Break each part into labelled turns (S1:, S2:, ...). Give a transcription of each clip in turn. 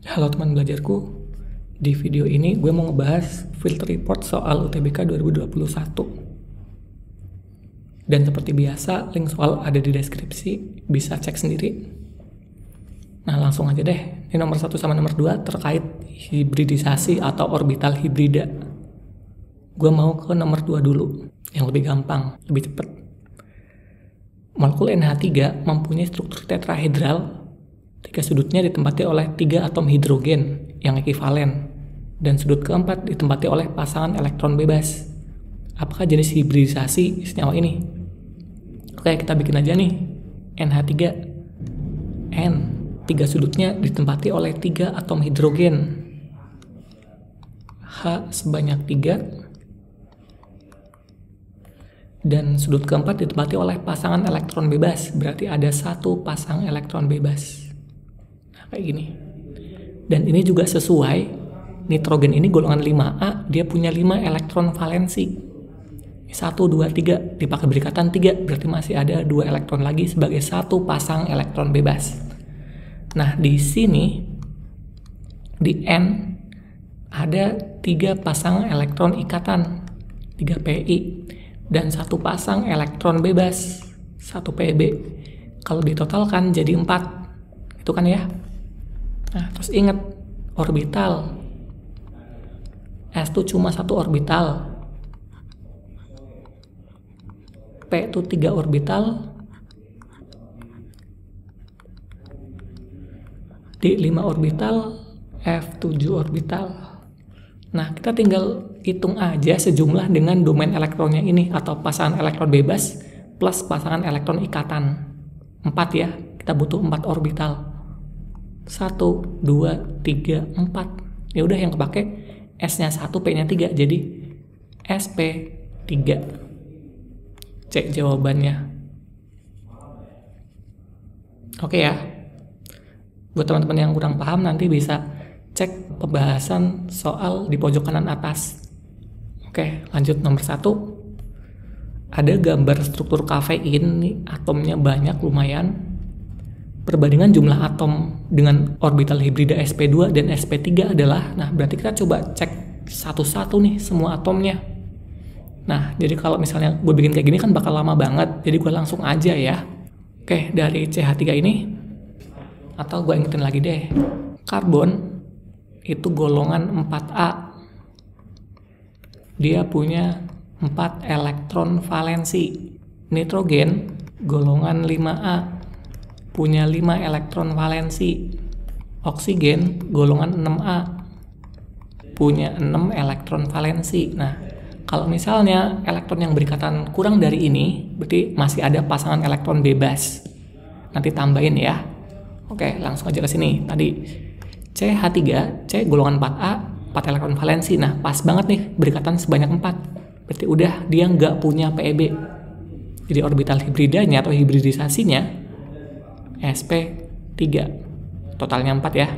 S1: Halo teman belajarku, di video ini gue mau ngebahas field report soal UTBK 2021. Dan seperti biasa, link soal ada di deskripsi, bisa cek sendiri. Nah langsung aja deh, ini nomor 1 sama nomor 2 terkait hibridisasi atau orbital hibrida. Gue mau ke nomor 2 dulu, yang lebih gampang, lebih cepet. Molekul NH3 mempunyai struktur tetrahedral. 3 sudutnya ditempati oleh 3 atom hidrogen yang ekivalen, dan sudut keempat ditempati oleh pasangan elektron bebas. Apakah jenis hibridisasi senyawa ini? Oke, kita bikin aja nih. NH3 N, 3 sudutnya ditempati oleh 3 atom hidrogen. H sebanyak 3, dan sudut keempat ditempati oleh pasangan elektron bebas, berarti ada 1 pasang elektron bebas. Kayak gini. Dan ini juga sesuai, nitrogen ini golongan 5A, dia punya 5 elektron valensi. 1, 2, 3 dipakai berikatan 3, berarti masih ada 2 elektron lagi sebagai 1 pasang elektron bebas. Nah, di sini di N ada 3 pasang elektron ikatan, 3 Pi, dan 1 pasang elektron bebas, 1 Pb. Kalau ditotalkan jadi 4. Itu kan ya? Nah, terus ingat orbital. S itu cuma 1 orbital. P itu 3 orbital. D 5 orbital. F 7 orbital. Nah, kita tinggal hitung aja sejumlah dengan domain elektronnya ini, atau pasangan elektron bebas plus pasangan elektron ikatan. 4 ya, kita butuh 4 orbital. 1, 2, 3, 4. Ya udah yang kepake S-nya 1, P-nya 3, jadi SP3. Cek jawabannya. Oke ya. Buat teman-teman yang kurang paham nanti bisa cek pembahasan soal di pojok kanan atas. Oke, lanjut nomor 1. Ada gambar struktur kafein nih, atomnya banyak lumayan. Perbandingan jumlah atom dengan orbital hibrida sp2 dan sp3 adalah, nah berarti kita coba cek satu-satu nih semua atomnya. Nah, jadi kalau misalnya gue bikin kayak gini kan bakal lama banget, jadi gue langsung aja ya. Oke, dari CH3 ini, atau gue ingetin lagi deh, karbon itu golongan 4A. Dia punya 4 elektron valensi. Nitrogen golongan 5A, punya 5 elektron valensi. Oksigen golongan 6A, punya 6 elektron valensi. Nah, kalau misalnya elektron yang berikatan kurang dari ini, berarti masih ada pasangan elektron bebas. Nanti tambahin ya. Oke, langsung aja ke sini. Tadi CH3, C golongan 4A, 4 elektron valensi. Nah, pas banget nih berikatan sebanyak 4. Berarti udah dia nggak punya PeB. Jadi orbital hibridanya atau hibridisasinya sp3, totalnya 4 ya.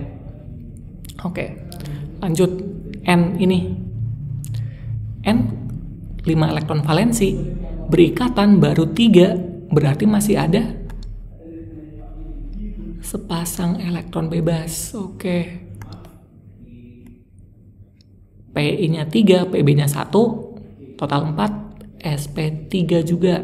S1: Oke, lanjut. N ini, N 5 elektron valensi, berikatan baru 3, berarti masih ada sepasang elektron bebas. Oke, Pi nya 3, Pb nya 1, total 4, sp3 juga.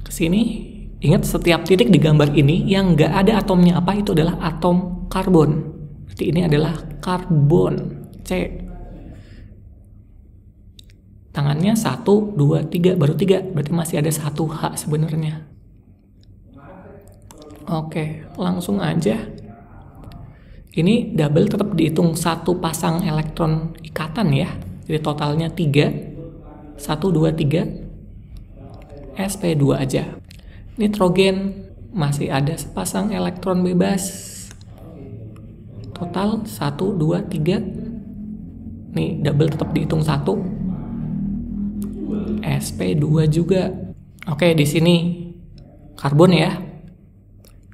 S1: Kesini ingat, setiap titik di gambar ini yang nggak ada atomnya apa, itu adalah atom karbon. Berarti ini adalah karbon, C. Tangannya 1, 2, 3, baru 3. Berarti masih ada 1 H sebenarnya. Oke, langsung aja. Ini double tetap dihitung 1 pasang elektron ikatan ya. Jadi totalnya 3. 1, 2, 3. sp2 aja. Nitrogen masih ada sepasang elektron bebas. Total 1, 2, 3. Nih double tetap dihitung 1. sp2 juga. Oke, di sini karbon ya.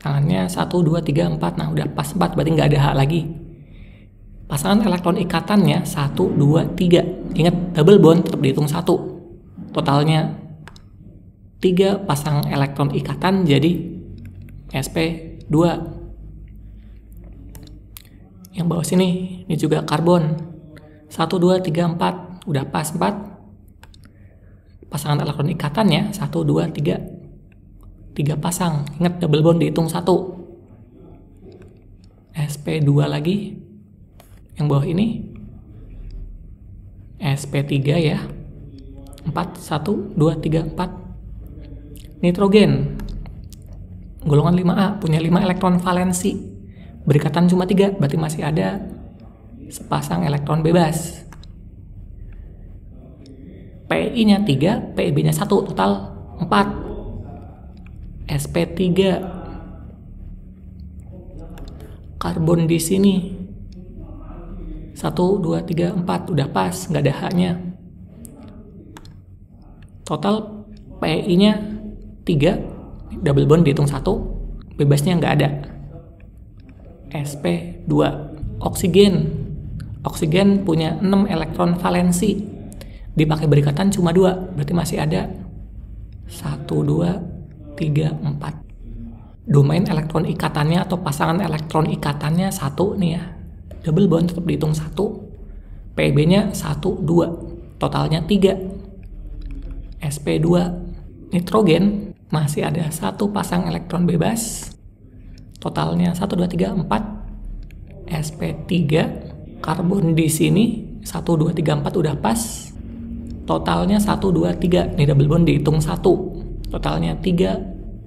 S1: Tangannya 1, 2, 3, 4. Nah udah pas 4, berarti nggak ada H lagi. Pasangan elektron ikatannya 1, 2, 3. Ingat, double bond tetap dihitung 1. Totalnya 3 pasang elektron ikatan, jadi sp2. Yang bawah sini, ini juga karbon. 1, 2, 3, 4. Udah pas 4. Pasangan elektron ikatannya 1, 2, 3. 3 pasang. Ingat double bond dihitung 1. sp2 lagi. Yang bawah ini sp3 ya. 4, 1, 2, 3, 4. Nitrogen. Golongan 5A punya 5 elektron valensi. Berikatan cuma 3, berarti masih ada sepasang elektron bebas. Pi-nya 3, Pb-nya 1, total 4. sp3. Karbon di sini 1, 2, 3, 4 udah pas, nggak ada H-nya. Total Pi-nya 3, double bond dihitung 1, bebasnya nggak ada. sp2. Oksigen punya 6 elektron valensi, dipakai berikatan cuma 2, berarti masih ada 1, 2, 3, 4. Domain elektron ikatannya atau pasangan elektron ikatannya 1 nih ya, double bond tetap dihitung 1. Pb-nya 1, 2, totalnya 3. sp2. Nitrogen masih ada 1 pasang elektron bebas, totalnya 1, 2, 3, 4. sp3. Karbon di sini 1, 2, 3, 4 udah pas, totalnya 1, 2, 3. Ini double bond dihitung 1, totalnya 3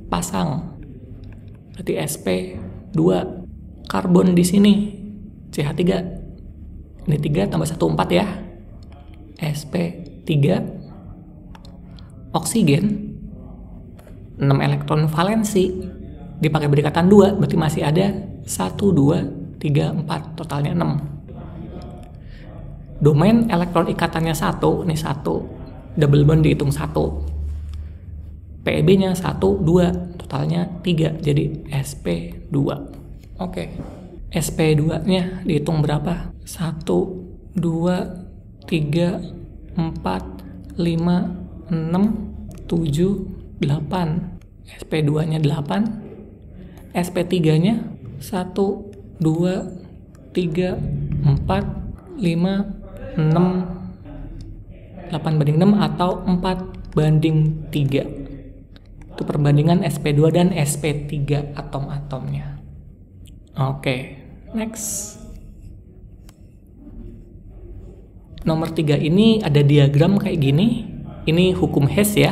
S1: pasang, berarti sp2. Karbon di sini CH3, ini 3 tambah 1, 4 ya, sp3. Oksigen 6 elektron valensi, dipakai berikatan 2, berarti masih ada 1, 2, 3, 4, totalnya 6. Domain elektron ikatannya 1, ini 1, double bond dihitung 1. Pb-nya 1, 2, totalnya 3, jadi sp2. Oke. sp2-nya dihitung berapa? 1, 2, 3, 4, 5, 6, 7, 8. sp2-nya 8. sp3-nya 1, 2, 3, 4, 5, 6, 8 banding 6 atau 4 banding 3. Itu perbandingan sp2 dan sp3 atom-atomnya. Oke, next. Nomor 3 ini ada diagram kayak gini. Ini hukum Hess ya.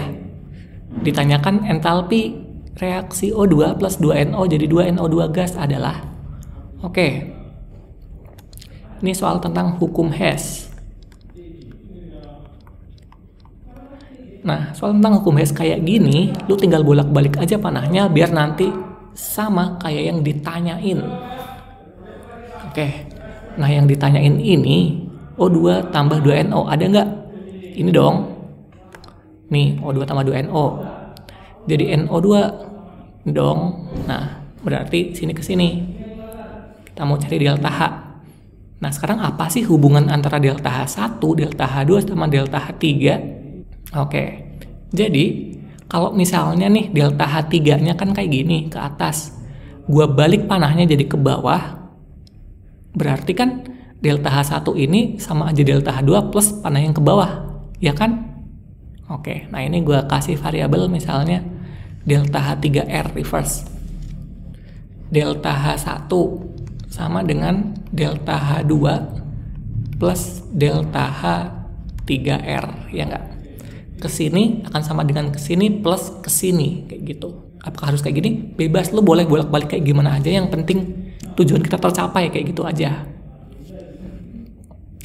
S1: Ditanyakan entalpi reaksi O2 plus 2NO jadi 2NO2 gas adalah. Oke. Ini soal tentang hukum Hess. Nah, soal tentang hukum Hess kayak gini, lu tinggal bolak-balik aja panahnya biar nanti sama kayak yang ditanyain. Oke. Nah, yang ditanyain ini O2 tambah 2NO ada nggak? Ini dong. Nih, O2 tambah 2NO. Jadi NO2 dong. Nah, berarti sini ke sini. Kita mau cari delta H. Nah, sekarang apa sih hubungan antara delta H1, delta H2 sama delta H3? Oke. Jadi, kalau misalnya nih delta H3-nya kan kayak gini ke atas. Gua balik panahnya jadi ke bawah. Berarti kan delta H1 ini sama aja delta H2 plus panah yang ke bawah. Ya kan? Oke, nah ini gue kasih variabel misalnya delta H3R reverse. Delta H1 sama dengan delta H2 plus delta H3R, ya enggak? Kesini akan sama dengan kesini plus kesini, kayak gitu. Apakah harus kayak gini? Bebas, lu boleh bolak-balik kayak gimana aja, yang penting tujuan kita tercapai, kayak gitu aja.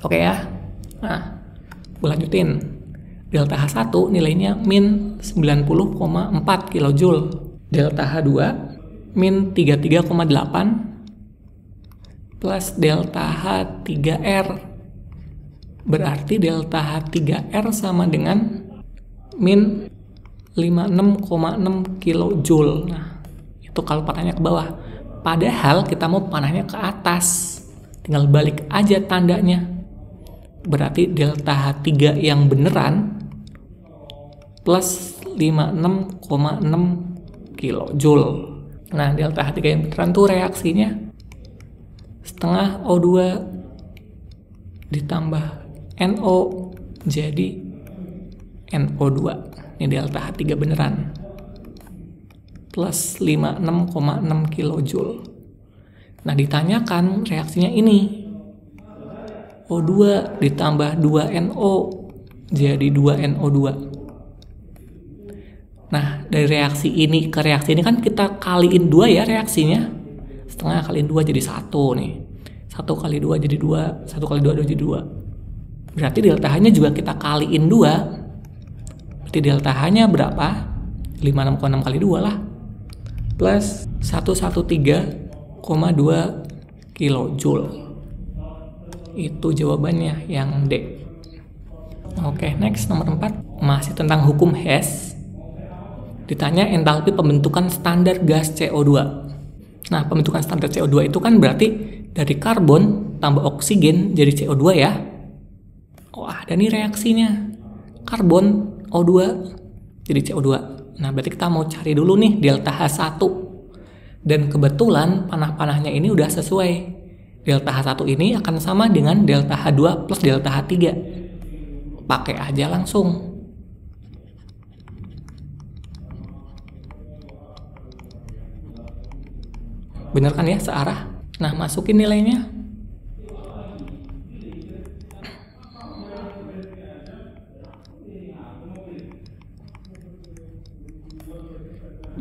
S1: Oke ya? Nah, gue lanjutin. Delta H1 nilainya min 90,4 kJ. Delta H2 min 33,8 plus delta H3R. Berarti delta H3R sama dengan min 56,6 kJ. Nah, itu kalau panahnya ke bawah. Padahal kita mau panahnya ke atas. Tinggal balik aja tandanya. Berarti delta H3 yang beneran plus 56,6 kJ. Nah, delta H3 yang beneran tuh reaksinya setengah O2 ditambah NO jadi NO2. Ini delta H3 beneran. Plus 56,6 kilojoule. Nah, ditanyakan reaksinya ini. O2 ditambah 2NO jadi 2NO2. Nah, dari reaksi ini ke reaksi ini kan kita kaliin 2 ya reaksinya. Setengah kaliin 2 jadi 1 nih. 1 kali 2 jadi 2, 1 kali 2 jadi 2. Berarti delta H-nya juga kita kaliin 2. Berarti delta H-nya berapa? 56,6 kali 2 lah. Plus 113,2 kilojoule. Itu jawabannya yang D. Oke, next nomor 4. Masih tentang hukum Hess. Ditanya entalpi pembentukan standar gas CO2. Nah, pembentukan standar CO2 itu kan berarti dari karbon tambah oksigen jadi CO2 ya. Oh, ada nih reaksinya. Karbon O2 jadi CO2. Nah, berarti kita mau cari dulu nih delta H1. Dan kebetulan panah-panahnya ini udah sesuai. Delta H1 ini akan sama dengan delta H2 plus delta H3. Pakai aja langsung. Bener kan ya, searah? Nah, masukin nilainya.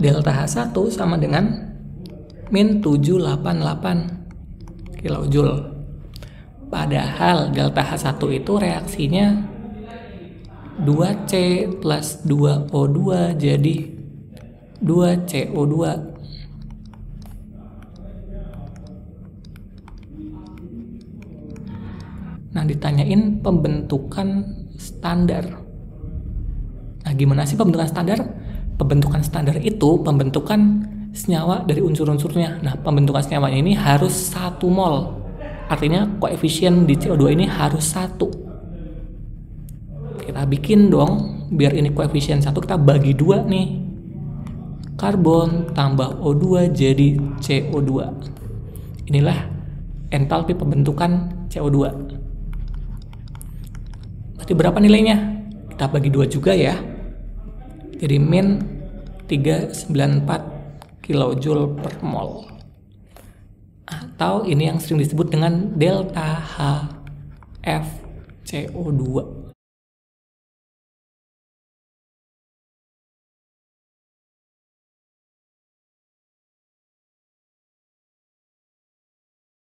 S1: Delta H1 sama dengan min 788 kilojoule. Padahal delta H1 itu reaksinya 2C plus 2O2 jadi 2CO2. Nah, ditanyain pembentukan standar. Nah, gimana sih pembentukan standar? Pembentukan standar itu pembentukan senyawa dari unsur-unsurnya. Nah, pembentukan senyawanya ini harus 1 mol. Artinya koefisien di CO2 ini harus 1. Kita bikin dong, biar ini koefisien 1 kita bagi 2 nih. Karbon tambah O2 jadi CO2. Inilah entalpi pembentukan CO2. Berarti berapa nilainya? Kita bagi 2 juga ya. Jadi min 394 kilojoule per mol. Atau ini yang sering disebut dengan delta HF CO2.